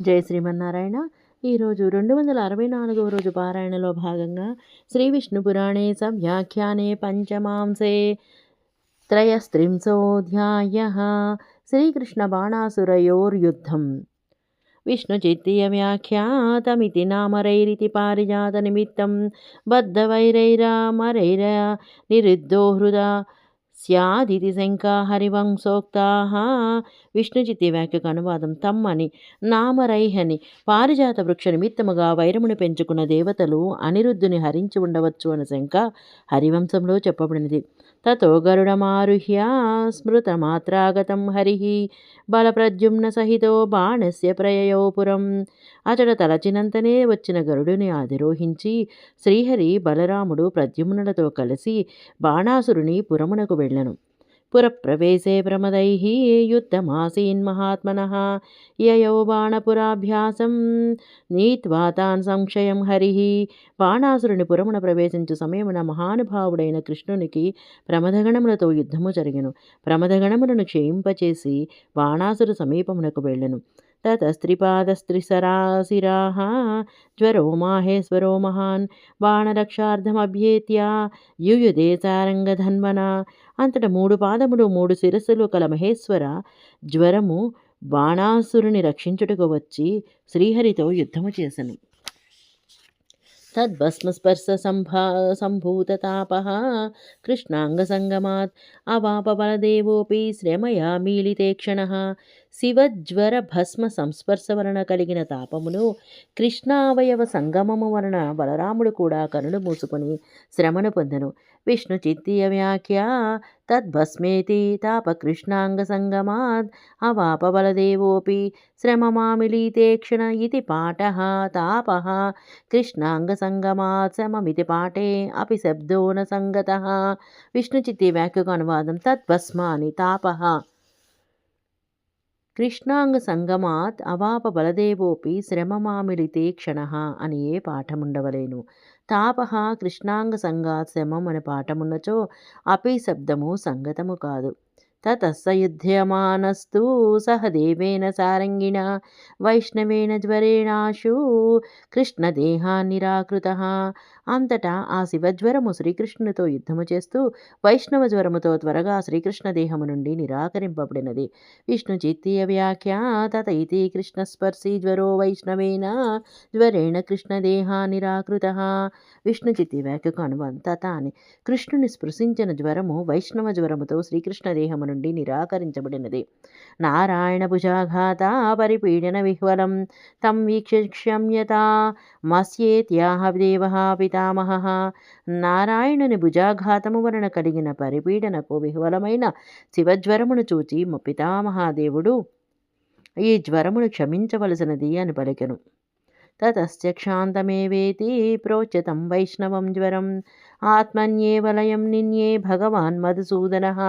జై శ్రీమన్నారాయణ. ఈరోజు 264వ రోజు పారాయణలో భాగంగా శ్రీ విష్ణు పురాణే సవ్యాఖ్యానే పంచమాంసే త్రయస్త్రింశోऽధ్యాయః. శ్రీకృష్ణ బాణాసురయోర్యుద్ధం. విష్ణుచిత్తీయవ్యాఖ్యాతమితి నామరైరితి పారిజాతనిమిత్తం బద్ధవైరైరామరైర నిరుద్ధో హృదా స్యాదితి శంకా హరివంశోక్తాః. విష్ణుచిత్తి వ్యాఖ్యకు అనువాదం. తమ్మని నామరైహని పారిజాత వృక్ష నిమిత్తముగా వైరమును పెంచుకున్న దేవతలు అనిరుద్ధుని హరించి ఉండవచ్చు అన్న శంక హరివంశంలో చెప్పబడినది. తతో గరుడమారుహ్య స్మృతమాత్రాగతం హరి బలప్రద్యుమ్న సహితో బాణస్య ప్రయయో పురం. అతడ తలచినంతనే వచ్చిన గరుడుని అధిరోహించి శ్రీహరి బలరాముడు ప్రద్యుమ్నులతో కలిసి బాణాసురుని పురమునకు వెళ్ళెను. పురప్రవేశే ప్రమదైః యుద్ధమాసీన్మహాత్మనః యయౌ బాణపురాభ్యాసం నీత్వా తాన్ సంక్షయం హరిః. బాణాసురుని పురమున ప్రవేశించు సమయమున మహానుభావుడైన కృష్ణునికి ప్రమదగణములతో యుద్ధము జరిగెను. ప్రమదగణములను క్షయింపచేసి బాణాసురు సమీపమునకు వెళ్ళెను. తతస్త్రిపాదస్త్రిసరాశిరాः జ్వరో మాహేశ్వరో మహాన్ బాణరక్షార్థమభ్యేత్య యుయుధే సారంగధన్వన. అంతట 3 పాదములు 3 శిరస్సులు కల మహేశ్వర జ్వరము బాణాసురుని రక్షించుటకు వచ్చి శ్రీహరితో యుద్ధము చేసెను. తద్భస్మస్పర్శ సంభూతతాపః కృష్ణాంగసంగమాత్ అవాప బలదేవోపి శ్రమయా మీలితే క్షణః. శివజ్వర భస్మ సంస్పర్శ వలన కలిగిన తాపమును కృష్ణావయవ సంగమము వలన బలరాముడు కూడా కనులు మూసుకొని శ్రమను పొందెను. విష్ణు చిత్తీయ వ్యాఖ్య తద్భస్మేతి తాప కృష్ణాంగ సంగమాద్ అవాప బలదేవోపి శ్రమమామిలీతే క్షణ ఇతి పాఠః. తాపః కృష్ణాంగ సంగమాత్ సమమితి పాఠే అపి శబ్దో న సంగతః. విష్ణు చిత్తి వ్యాఖ్యకు అనువాదం. తద్భస్మ అని తాపః కృష్ణాంగ సంగమాత్ అవాప బలదేవోపి శ్రమమామిలితే క్షణః అని ఏ పాఠముండవలేను. తాపః కృష్ణాంగ సంగాత్ శమం అనే పాఠమున్నచో అపి శబ్దము సంగతము కాదు. తతస్సయుధ్యమానస్తు సహదేవేన సారంగిణ వైష్ణవేన జ్వరేణాశు కృష్ణదేహాన్నిరాకృతః. అంతటా ఆ శివజ్వరము శ్రీకృష్ణునితో యుద్ధము చేస్తూ వైష్ణవ జ్వరముతో త్వరగా శ్రీకృష్ణ దేహము నుండి నిరాకరింపబడినది. విష్ణు చిత్తీయ వ్యాఖ్య తత ఇతి కృష్ణస్పర్శీ జ్వరో వైష్ణవేన జ్వరేణ కృష్ణదేహాన్నిరాకృతః. విష్ణు చిత్తి వ్యాఖ్యకు అనువాదం. తత అని కృష్ణుని స్పృశించిన జ్వరము వైష్ణవ జ్వరముతో శ్రీకృష్ణ దేహము నుండి నిరాకరించబడినది. నారాయణ భుజాఘాత పరిపీడన విహ్వలం తం వీక్షమ్యతా మస్యేత్యాహ దేవః పితామహః. నారాయణుని భుజాఘాతము వలన కలిగిన పరిపీడనకు విహ్వలమైన శివజ్వరమును చూచి పితామహాదేవుడు ఈ జ్వరమును క్షమించవలసినది అని పలికెను. తతశ్చ క్షాంతమేవేతి ప్రోచ్యతం వైష్ణవం జ్వరం ఆత్మన్యేవ లయం నిన్యే భగవాన్ మధుసూదనః.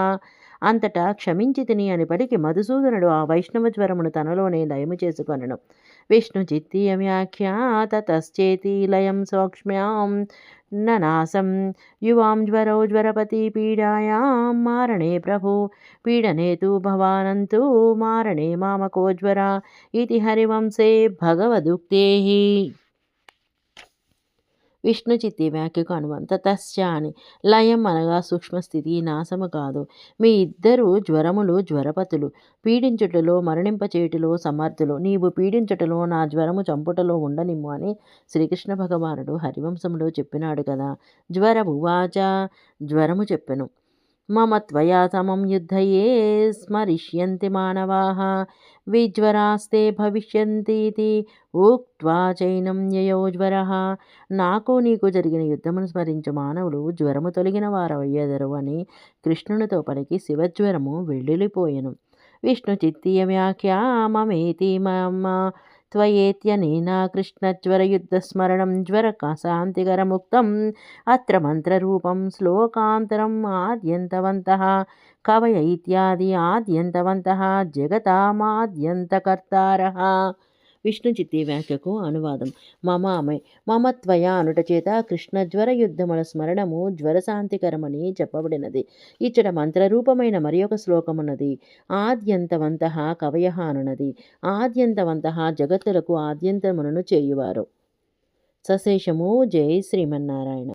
అంతటా క్షమించి తిని అని పలికి మధుసూదనుడు ఆ వైష్ణవ జ్వరమును తనలోనే లయము చేసుకొనెను. విష్ణు చిత్తీయ వ్యాఖ్య తతశ్చేతి లయం సౌక్ష్మ్యాం ననాసం యువాం జ్వరో జ్వరపతి పీడాయాం మారణే ప్రభు పీడనే తు భవానంతు మారణే మామకో జ్వర ఇతి హరివంశే భగవదుక్తేః. విష్ణు చిత్తి వ్యాఖ్యకు అనువాదం. తతశ్చ అని లయం అనగా సూక్ష్మస్థితి, నాశము కాదు. మీ ఇద్దరు జ్వరములు జ్వరపతులు, పీడించుటలో మరణింపచేయుటలో సమర్థులు. నీవు పీడించుటలో నా జ్వరము చంపుటలో ఉండనిమ్ము అని శ్రీకృష్ణ భగవానుడు హరివంశంలో చెప్పినాడు కదా. జ్వర ఉవాచ జ్వరము చెప్పెను. మమ త్వయా సమం యుద్ధయే స్మరిష్యంతి మానవాః విజ్వరాస్తే భవిష్యంతీతి ఉక్త్వా చైనం యయో జ్వరః. నాకు నీకు జరిగిన యుద్ధమును స్మరించు మానవులు జ్వరము తొలగిన వారయ్యెదరు అని కృష్ణునితో పలికి శివజ్వరము వెళ్ళిపోయెను. విష్ణు చిత్తీయ వ్యాఖ్య మమేతి మమ త్వయేత్యనేన కృష్ణజ్వరయుద్ధస్మరణం జ్వరశాంతికరముక్తం అత్ర మంత్రరూపం శ్లోకాంతరం ఆద్యంతవంతః కవయ ఇత్యాది ఆద్యంతవంతః జగతామాద్యంతకర్తారః. విష్ణు చిత్తి వ్యాఖ్యకు అనువాదం. మమ త్వయా అనుట చేత కృష్ణజ్వర యుద్ధముల స్మరణము జ్వరశాంతికరమని చెప్పబడినది. ఇచ్చట మంత్రరూపమైన మరి ఒక శ్లోకమున్నది. ఆద్యంతవంతః కవయః అనునది. ఆద్యంతవంతః జగత్తులకు ఆద్యంతములను చేయువారు. సశేషము. జై శ్రీమన్నారాయణ.